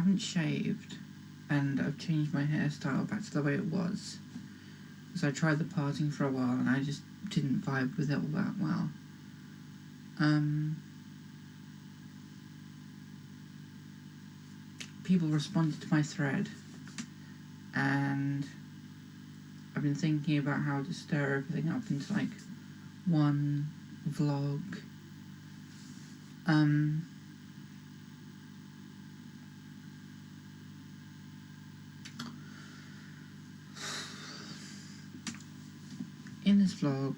haven't shaved, and I've changed my hairstyle back to the way it was. So I tried the parting for a while, and I just didn't vibe with it all that well. People responded to my thread, and I've been thinking about how to stir everything up into like one vlog. In this vlog,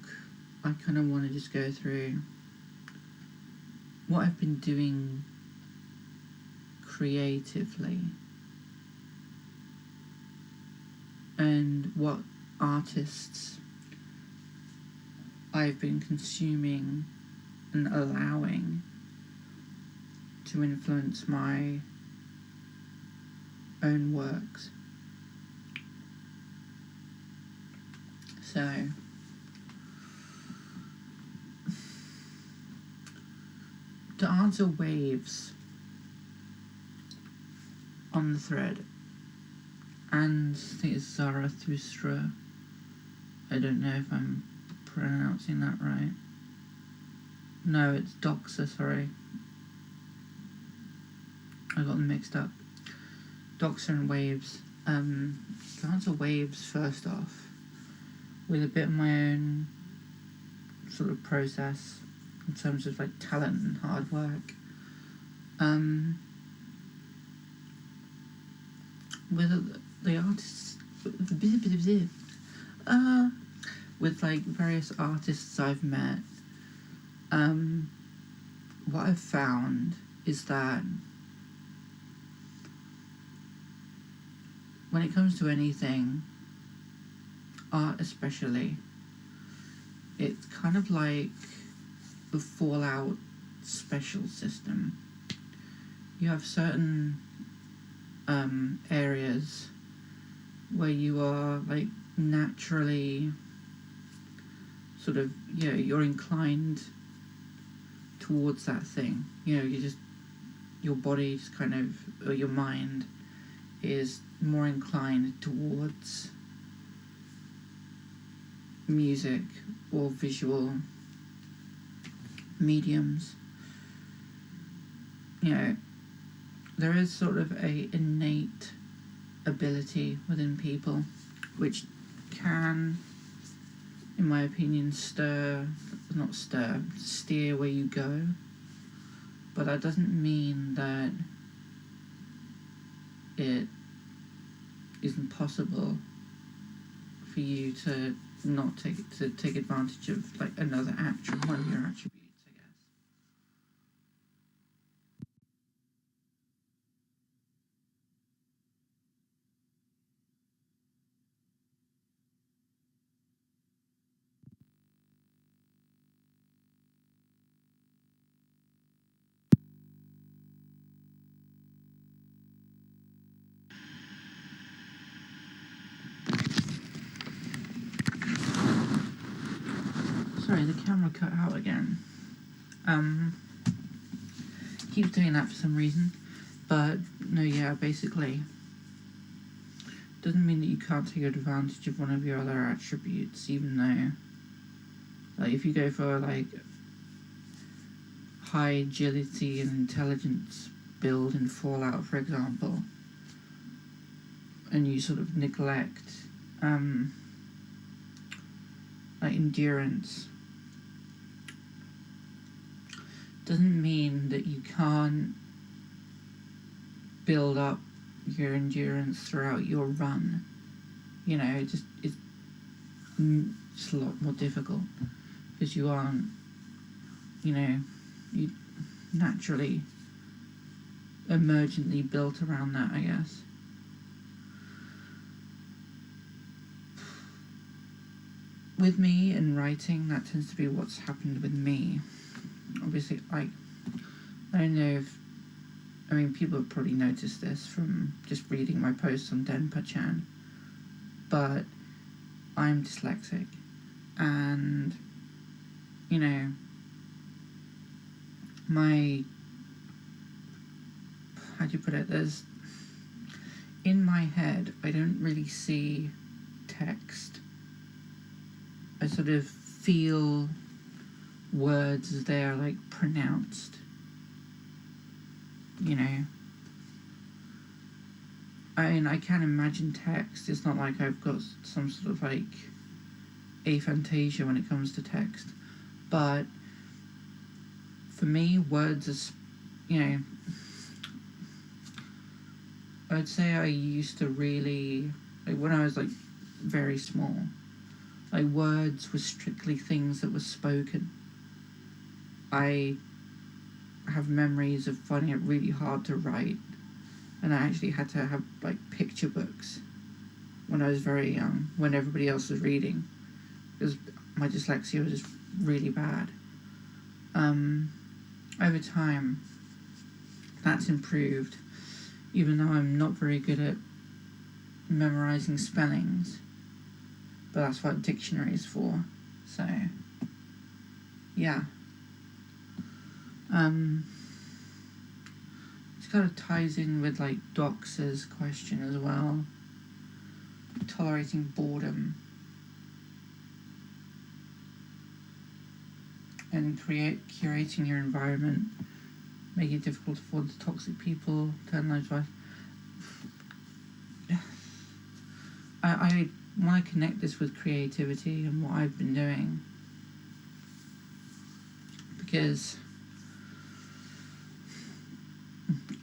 I kind of want to just go through what I've been doing creatively and what artists I've been consuming and allowing to influence my own works. So, to answer waves on the thread, and I think it's Zarathustra. I don't know if I'm pronouncing that right. No, it's Doxa, sorry. I got them mixed up. Doxa and waves. To answer waves first off, with a bit of my own sort of process in terms of like talent and hard work. With the artists, with like various artists I've met, what I've found is that when it comes to anything, art especially, it's kind of like the Fallout special system. You have certain areas where you are like naturally sort of, you know, you're inclined towards that thing. You know, your body just kind of, or your mind is more inclined towards music or visual mediums. You know, there is sort of a innate ability within people which can, in my opinion, steer where you go, but that doesn't mean that it isn't possible for you to not take advantage of like another one of your attributes, I guess. Sorry, the camera cut out again. Keeps doing that for some reason. But no, yeah, basically, doesn't mean that you can't take advantage of one of your other attributes, even though, like, if you go for like high agility and intelligence build in Fallout, for example, and you sort of neglect like endurance, doesn't mean that you can't build up your endurance throughout your run. You know, it's a lot more difficult because you aren't, you know, you naturally emergently built around that, I guess. With me and writing, that tends to be what's happened with me. Obviously, I don't know if, I mean, people have probably noticed this from just reading my posts on Denpa-chan, but I'm dyslexic, and, you know, how do you put it, there's in my head, I don't really see text. I sort of feel words as they are, like, pronounced. You know? I mean, I can imagine text. It's not like I've got some sort of, like, aphantasia when it comes to text. But for me, words are, you know, I'd say I used to really, like, when I was, like, very small, like, words were strictly things that were spoken. I have memories of finding it really hard to write, and I actually had to have, like, picture books when I was very young, when everybody else was reading, because my dyslexia was just really bad. Over time, that's improved, even though I'm not very good at memorizing spellings, but that's what a dictionary is for. So, yeah. It kind of ties in with, like, Dox's question as well. Tolerating boredom. And curating your environment, make it difficult for the toxic people, turn lives by. I want to connect this with creativity and what I've been doing, because,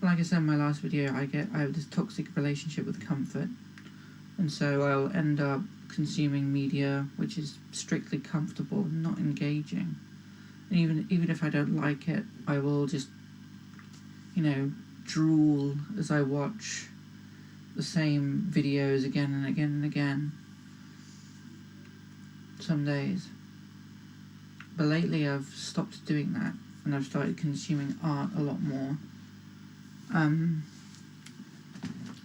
like I said in my last video, I have this toxic relationship with comfort, and so I'll end up consuming media which is strictly comfortable, not engaging. And even if I don't like it, I will just, you know, drool as I watch the same videos again and again and again. Some days. But lately I've stopped doing that, and I've started consuming art a lot more.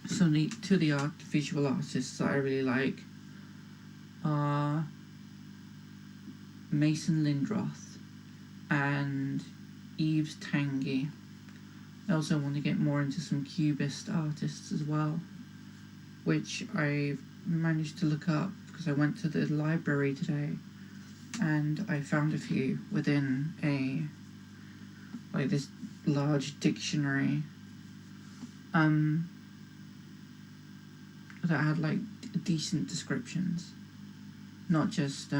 So two of the visual artists that I really like are Mason Lindroth and Yves Tanguy. I also want to get more into some Cubist artists as well, which I've managed to look up because I went to the library today and I found a few within this large dictionary that had, like, decent descriptions, not just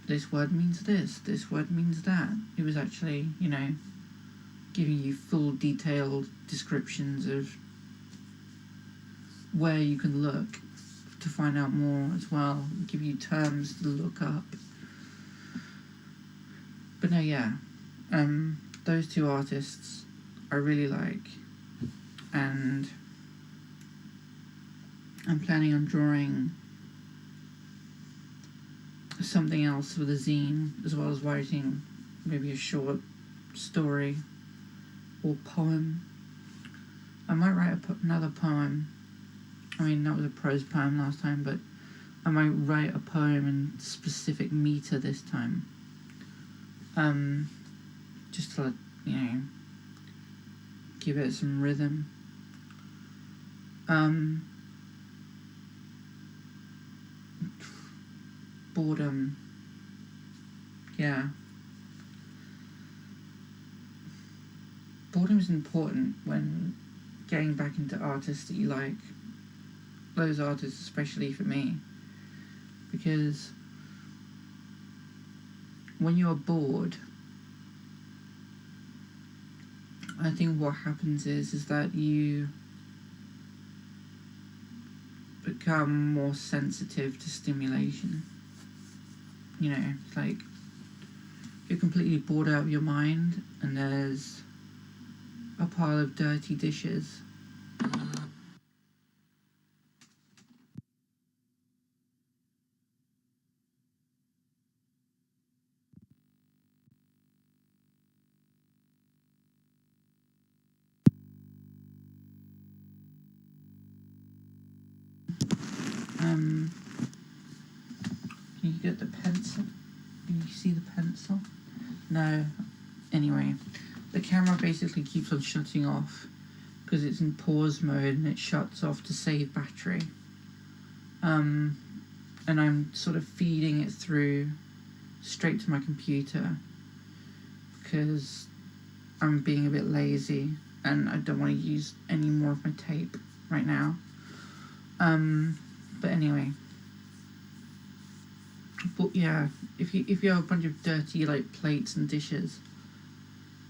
this word means this word means that. It was actually, you know, giving you full detailed descriptions of where you can look to find out more as well, give you terms to look up. But no, yeah, those two artists I really like, and I'm planning on drawing something else for the zine, as well as writing maybe a short story or poem. I might write another poem. I mean, that was a prose poem last time, but I might write a poem in specific meter this time. Just to, you know, give it some rhythm. Boredom. Yeah. Boredom is important when getting back into artists that you like. Those artists, especially for me. Because when you're bored, I think what happens is that you become more sensitive to stimulation. You know, it's like you're completely bored out of your mind and there's a pile of dirty dishes. Can you get the pencil? Can you see the pencil? No. Anyway, the camera basically keeps on shutting off because it's in pause mode and it shuts off to save battery. And I'm sort of feeding it through straight to my computer because I'm being a bit lazy and I don't want to use any more of my tape right now. But anyway, but yeah, if you have a bunch of dirty like plates and dishes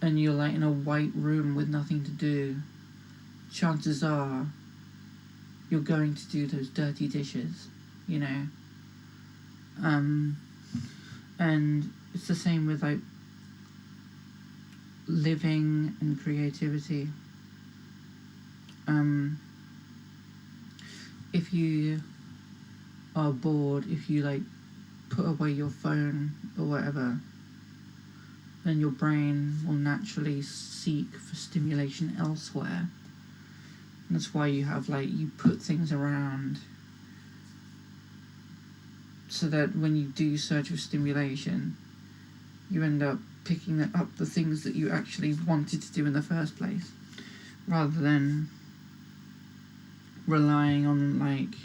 and you're like in a white room with nothing to do, chances are you're going to do those dirty dishes, you know. And it's the same with like living and creativity. If you are bored, if you like put away your phone or whatever, then your brain will naturally seek for stimulation elsewhere. And that's why you have like, you put things around so that when you do search for stimulation, you end up picking up the things that you actually wanted to do in the first place, rather than relying on like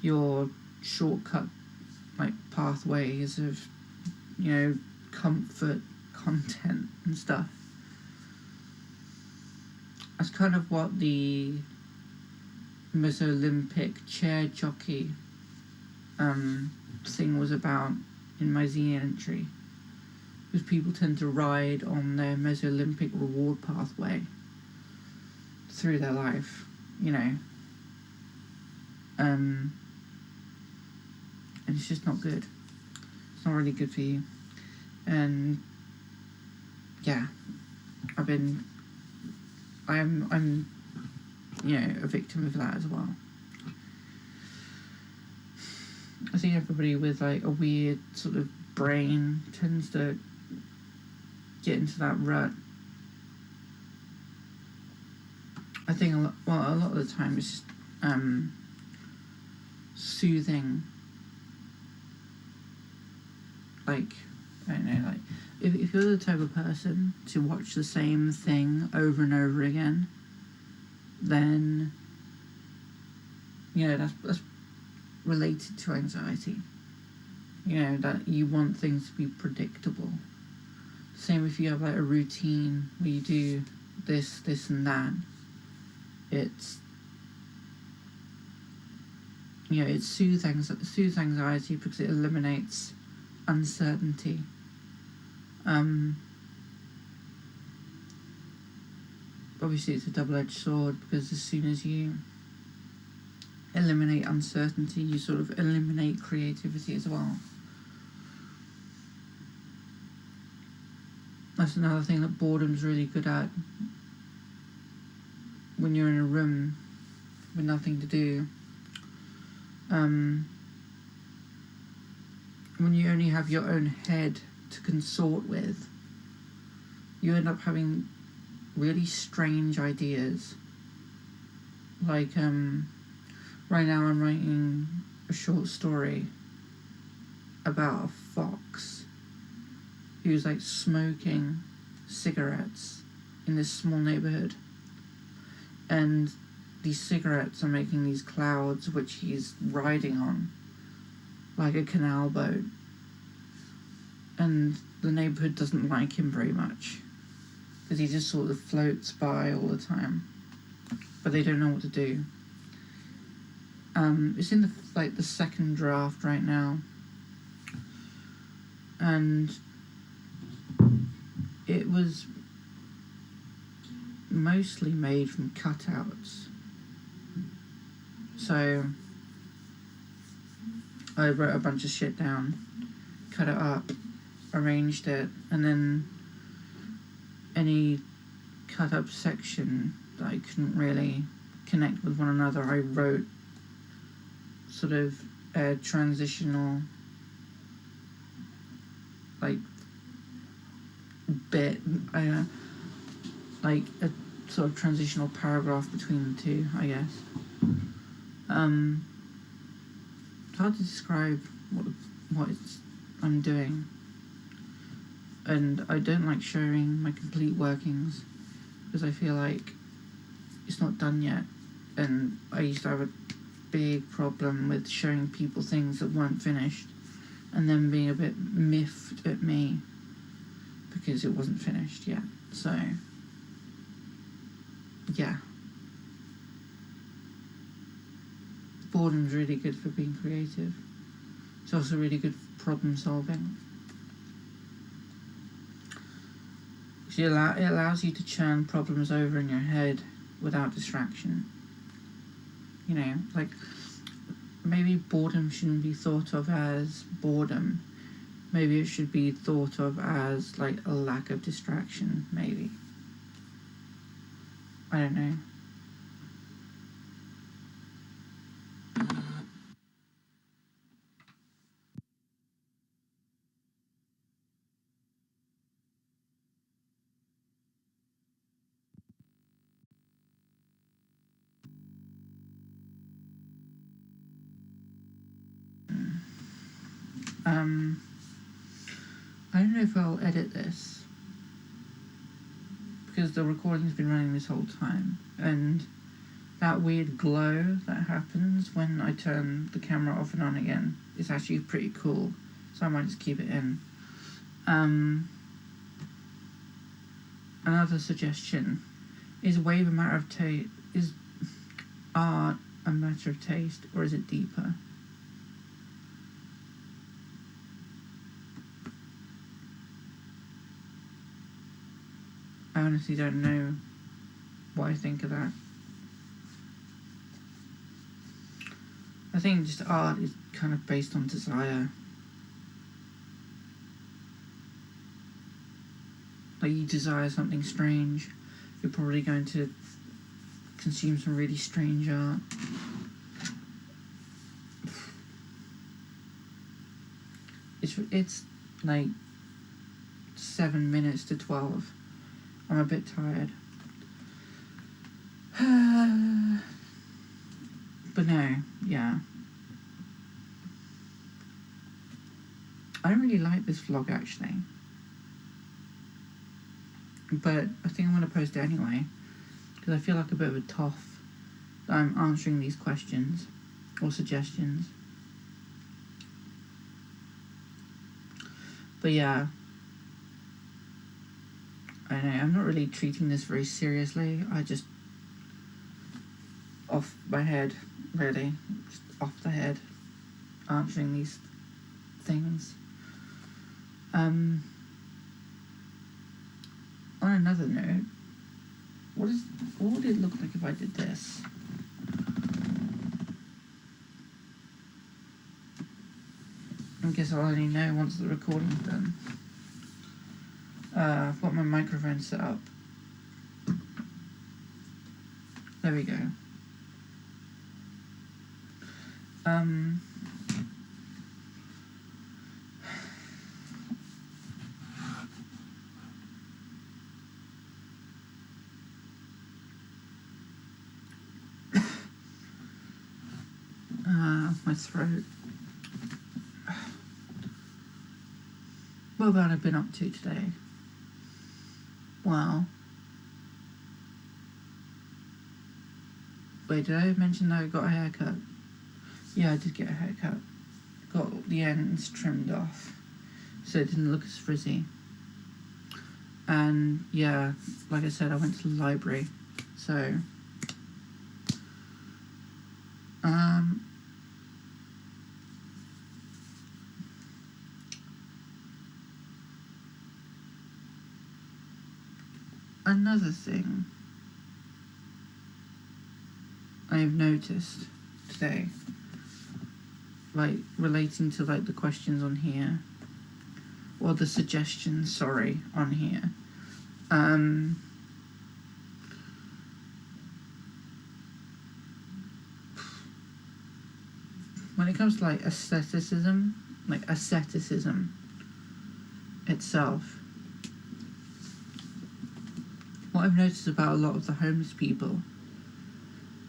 your shortcut like pathways of, you know, comfort content and stuff. That's kind of what the Mesolympic chair jockey thing was about in my zine entry, because people tend to ride on their Mesolympic reward pathway through their life, you know. And it's just not good. It's not really good for you. And yeah, I'm you know, a victim of that as well. I think everybody with like a weird sort of brain tends to get into that rut. I think a lot of the time it's just soothing. Like, I don't know, like if you're the type of person to watch the same thing over and over again, then you know that's related to anxiety. You know, that you want things to be predictable. Same if you have like a routine where you do this and that. It's, you know, it soothes anxiety because it eliminates uncertainty. Obviously it's a double-edged sword, because as soon as you eliminate uncertainty, you sort of eliminate creativity as well. That's another thing that boredom's really good at. When you're in a room with nothing to do, when you only have your own head to consort with, you end up having really strange ideas. Like, right now I'm writing a short story about a fox who's like smoking cigarettes in this small neighborhood, and these cigarettes are making these clouds which he's riding on like a canal boat, and the neighborhood doesn't like him very much because he just sort of floats by all the time, but they don't know what to do. It's in the second draft right now, and it was mostly made from cutouts. So I wrote a bunch of shit down, cut it up, arranged it, and then any cut up section that I couldn't really connect with one another, I wrote sort of a transitional like bit, like a sort of transitional paragraph between the two, I guess. It's hard to describe what I'm doing, and I don't like sharing my complete workings because I feel like it's not done yet. And I used to have a big problem with showing people things that weren't finished and then being a bit miffed at me because it wasn't finished yet. So, yeah. Boredom's really good for being creative. It's also really good for problem solving. It allows you to churn problems over in your head without distraction. You know, like, maybe boredom shouldn't be thought of as boredom. Maybe it should be thought of as, like, a lack of distraction, maybe. I don't know. I don't know if I'll edit this because the recording's been running this whole time, and that weird glow that happens when I turn the camera off and on again is actually pretty cool, so I might just keep it in. Another suggestion is wave a matter of taste. Is art a matter of taste, or is it deeper? I honestly don't know what I think of that. I think just art is kind of based on desire. Like, you desire something strange, you're probably going to consume some really strange art. It's like 7 minutes to 12. I'm a bit tired. But no, yeah. I don't really like this vlog, actually. But I think I'm going to post it anyway, because I feel like a bit of a toff that I'm answering these questions or suggestions. But yeah, I don't know, I'm not really treating this very seriously. I just, off my head, really, just off the head, answering these things. On another note, what would it look like if I did this? I guess I'll only know once the recording's done. I've got my microphone set up. There we go. My throat. What have I been up to today? Well, wait, did I mention that I got a haircut? Yeah, I did get a haircut. Got the ends trimmed off, so it didn't look as frizzy. And yeah, like I said, I went to the library, so another thing I've noticed today, like relating to like the questions on here, or the suggestions, sorry, on here. When it comes to like asceticism itself, what I've noticed about a lot of the homeless people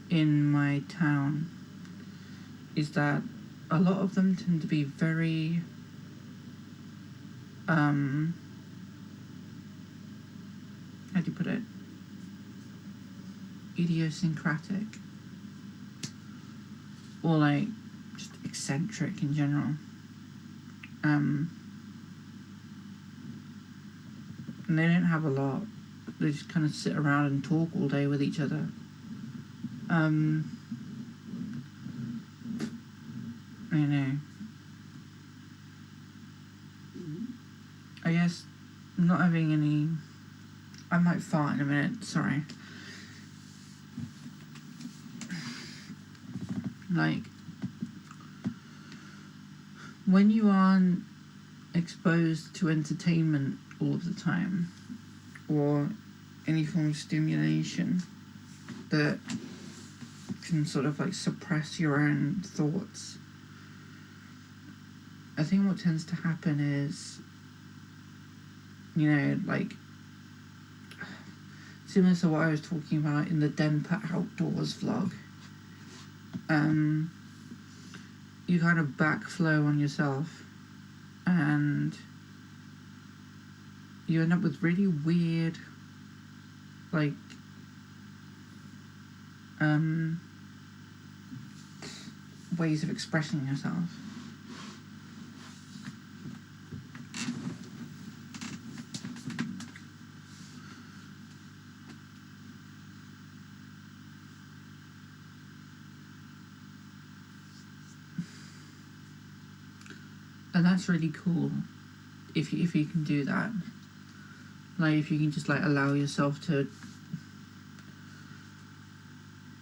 in my town is that a lot of them tend to be very how do you put it? idiosyncratic, or like just eccentric in general. And they don't have a lot. They just kind of sit around and talk all day with each other. I know. I guess not having any... I might fart in a minute, sorry. Like, when you aren't exposed to entertainment all of the time, or any form of stimulation that can sort of like suppress your own thoughts, I think what tends to happen is, you know, like similar to what I was talking about in the Denver Outdoors vlog, you kind of backflow on yourself and you end up with really weird, like, ways of expressing yourself. And that's really cool if you can do that. Like, if you can just like allow yourself to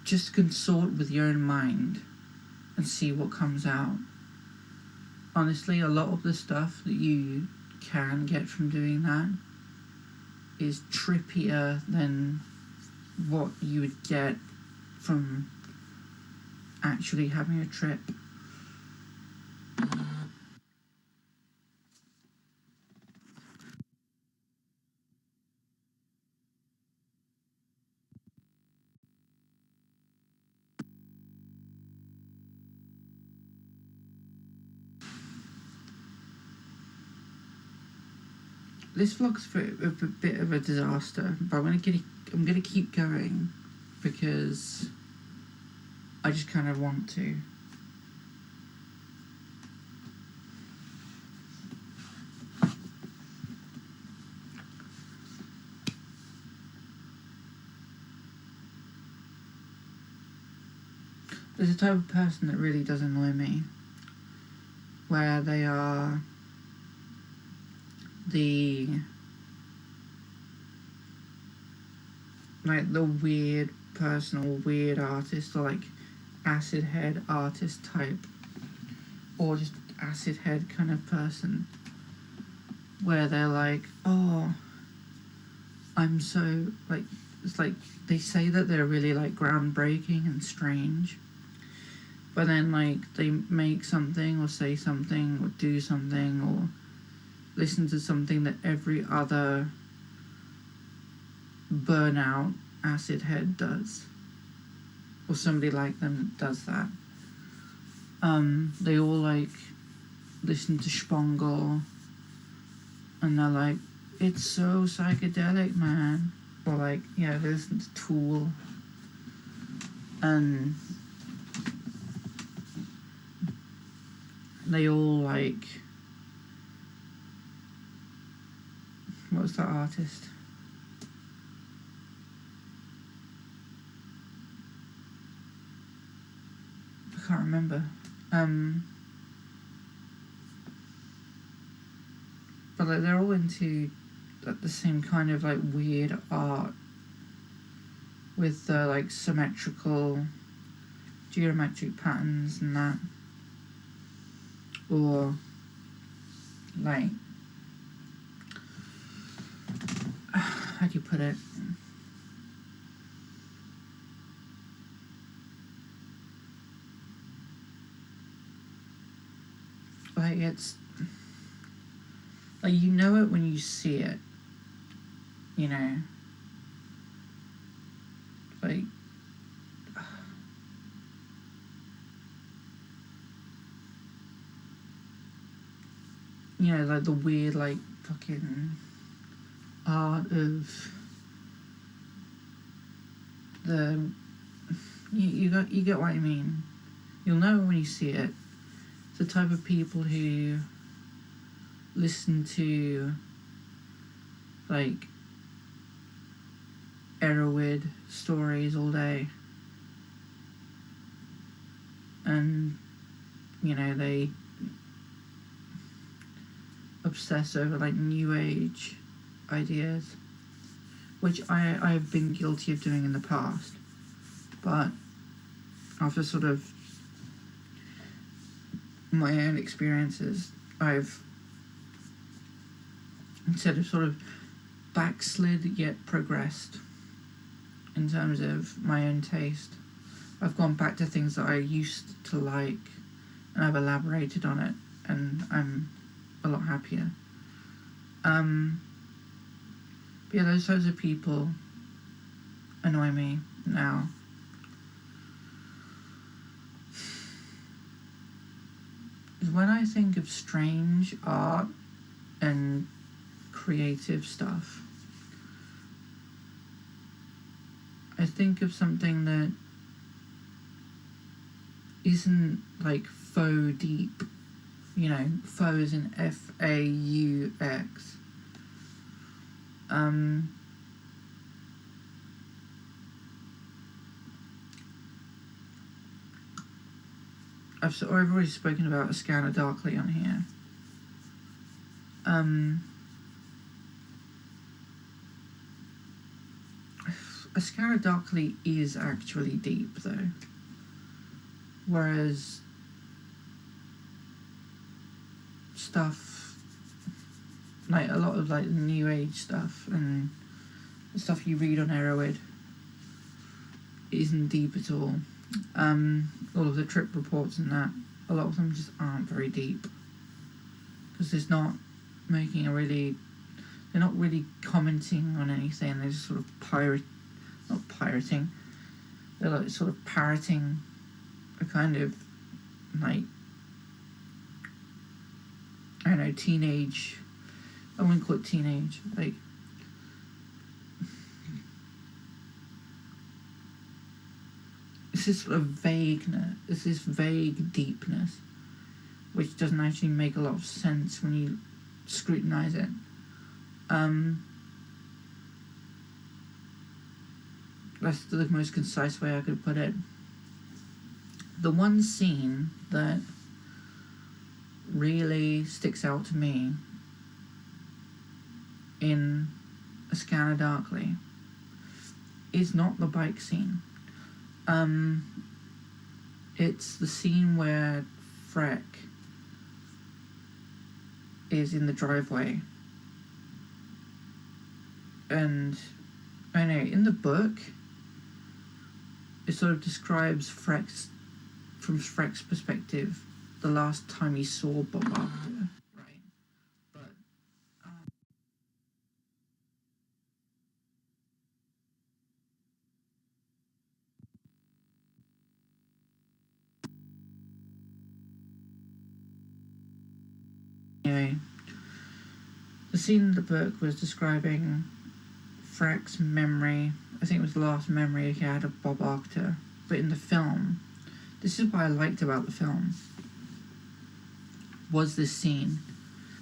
just consort with your own mind and see what comes out. Honestly, a lot of the stuff that you can get from doing that is trippier than what you would get from actually having a trip. This vlog's a bit of a disaster, but I'm gonna keep going because I just kind of want to. There's a type of person that really does annoy me, where they are the weird person or weird artist, or like acid head artist type, or just acid head kind of person, where they're like, oh, I'm so, like, it's like they say that they're really like groundbreaking and strange, but then like they make something or say something or do something or listen to something that every other burnout acid head does, or somebody like them does that. They all like listen to Spongel and they're like, it's so psychedelic, man. Or like, yeah, they listen to Tool and they all like, what was that artist? I can't remember. But like they're all into like the same kind of like weird art with the like symmetrical geometric patterns and that, or like, how do you put it? Like, it's like, you know it when you see it, you know, like, you know, like the weird like fucking art of you get what I mean. You'll know when you see it. It's the type of people who listen to like Erowid stories all day, and you know, they obsess over like new age ideas, which I've been guilty of doing in the past, but after sort of my own experiences, I've, instead of sort of backslid yet progressed in terms of my own taste. I've gone back to things that I used to like, and I've elaborated on it, and I'm a lot happier. But yeah, those types of people annoy me now. When I think of strange art and creative stuff, I think of something that isn't like faux deep, you know, faux is in F-A-U-X. I've already spoken about A Scanner Darkly on here. A Scanner Darkly is actually deep though, whereas stuff like a lot of like new age stuff and the stuff you read on Erowid isn't deep at all. All of the trip reports and that, a lot of them just aren't very deep, because it's not making a really, they're not really commenting on anything. They're just sort of not pirating, they're like sort of parroting a kind of like, I don't know, teenage, I wouldn't call it teenage, like it's this sort of vagueness, it's this vague deepness which doesn't actually make a lot of sense when you scrutinize it. That's the most concise way I could put it. The one scene that really sticks out to me in A Scanner Darkly is not the bike scene. It's the scene where Freck is in the driveway, and I know in the book it sort of describes from Freck's perspective the last time he saw Bob Arthur, right? But anyway, the scene in the book was describing Freck's memory. I think it was the last memory he had of Bob Arthur. But in the film, this is what I liked about the film, was this scene.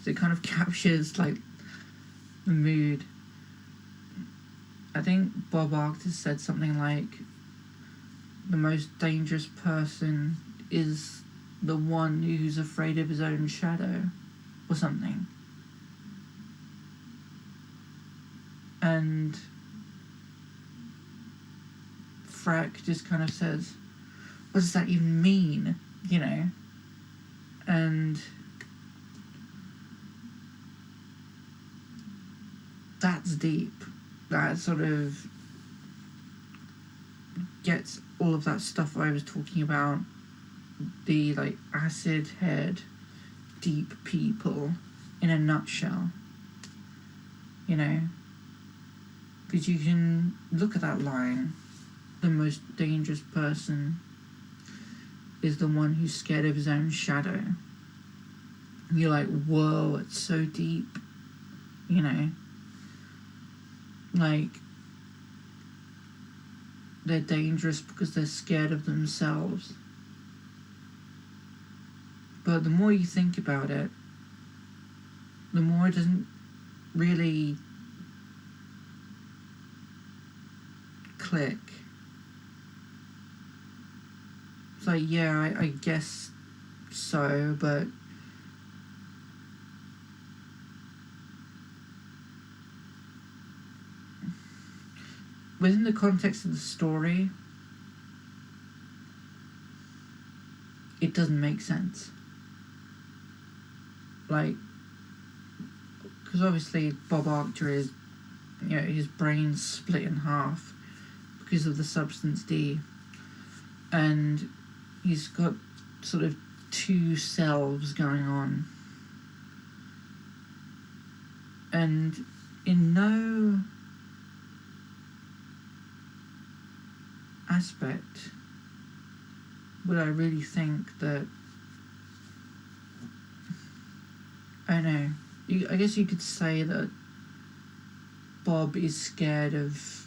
It kind of captures like the mood. I think Bob Arthur said something like, the most dangerous person is the one who's afraid of his own shadow, or something. And Freck just kind of says, what does that even mean, you know? And that's deep. That sort of gets all of that stuff I was talking about, the like acid head deep people in a nutshell, you know? Because you can look at that line, the most dangerous person is the one who's scared of his own shadow. And you're like, whoa, it's so deep, you know? Like, they're dangerous because they're scared of themselves. But the more you think about it, the more it doesn't really click. It's like, yeah, I guess so, but within the context of the story, it doesn't make sense. Like, because obviously Bob Archer is, his brain's split in half because of the substance D, and he's got sort of two selves going on, and in no aspect would I really think that, I don't know, I guess you could say that Bob is scared of,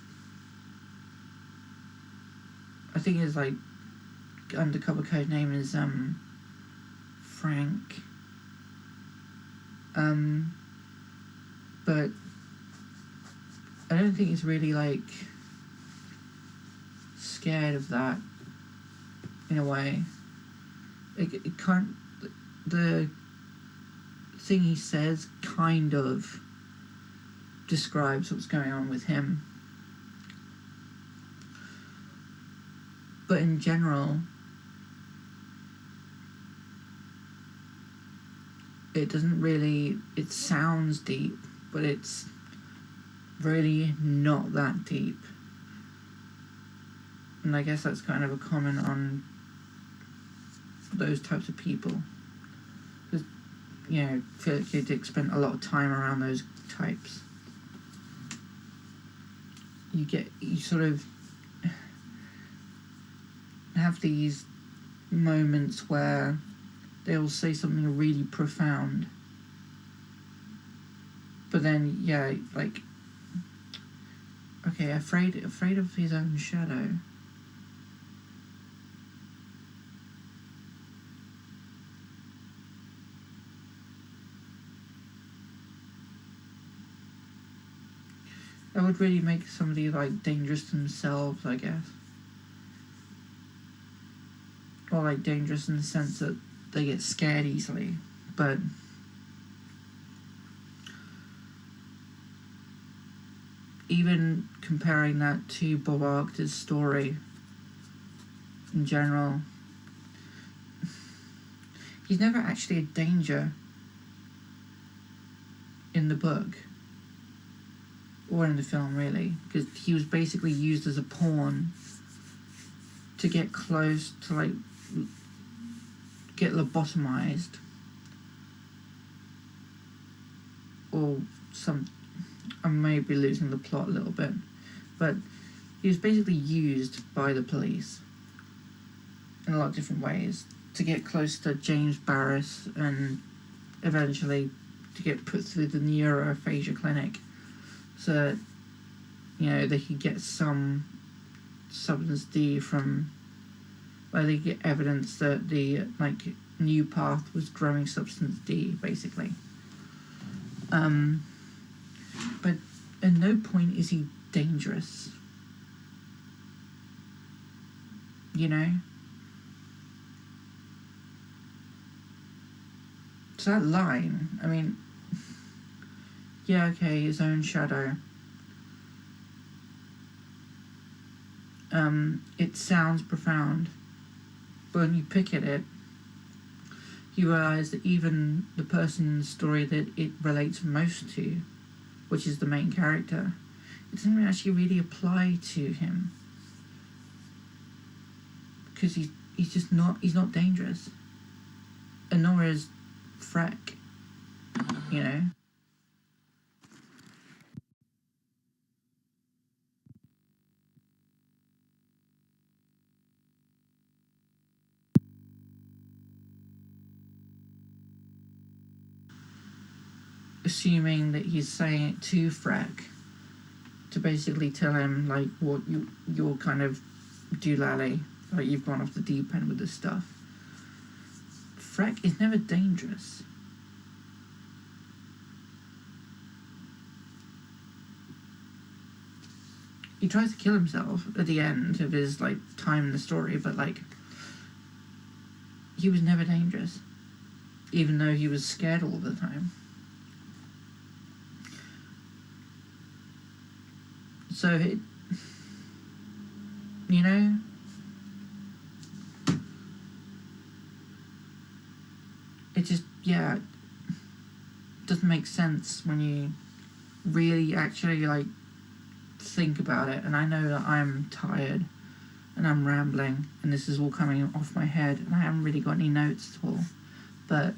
I think his like undercover code name is Frank, but I don't think he's really like scared of that in a way. It can't, the thing he says kind of describes what's going on with him, but in general it doesn't really, it sounds deep, but it's really not that deep. And I guess that's kind of a comment on those types of people, because Philip K. Dick spent a lot of time around those types. You sort of have these moments where they'll say something really profound, but then like, okay, afraid of his own shadow. That would really make somebody like dangerous themselves, I guess. Or like dangerous in the sense that they get scared easily. But even comparing that to Bob Archer's story in general, he's never actually a danger in the book or in the film, really, because he was basically used as a pawn to get close to, like, get lobotomized or some. I may be losing the plot a little bit, but he was basically used by the police in a lot of different ways to get close to James Barris and eventually to get put through the neurophagia clinic so that, they could get some substance D from, where they get evidence that the new path was growing substance D, basically. But at no point is he dangerous. So that line, I mean, yeah, okay, his own shadow. It sounds profound, but when you pick at it, you realise that even the person in the story that it relates most to, which is the main character, it doesn't actually really apply to him, because he's not dangerous, and nor is Freck, assuming that he's saying it to Freck to basically tell him like what you're kind of doolally, like you've gone off the deep end with this stuff. Freck is never dangerous. He tries to kill himself at the end of his, like, time in the story, but, like, he was never dangerous. Even though he was scared all the time. So, you know, it just, yeah, doesn't make sense when you really actually, like, think about it. And I know that I'm tired and I'm rambling and this is all coming off my head and I haven't really got any notes at all, but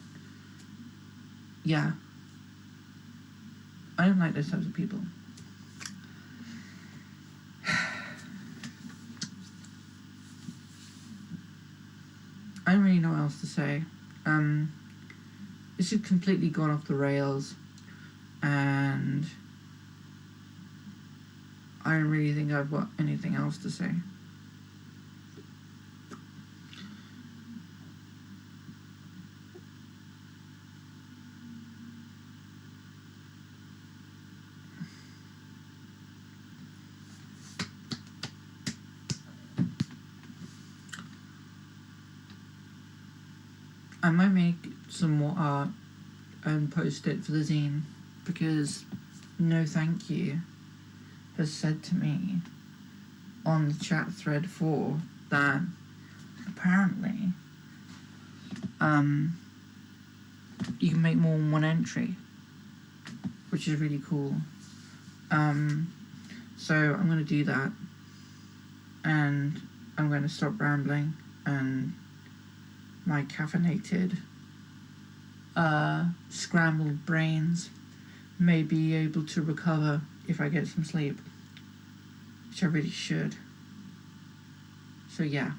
yeah, I don't like those types of people. I don't really know what else to say. This has completely gone off the rails and I don't really think I've got anything else to say. I might make some more art and post it for the zine because No Thank You has said to me on the chat thread 4 that apparently you can make more than one entry, which is really cool. So I'm going to do that and I'm going to stop rambling and my caffeinated scrambled brains may be able to recover if I get some sleep, which I really should. So yeah.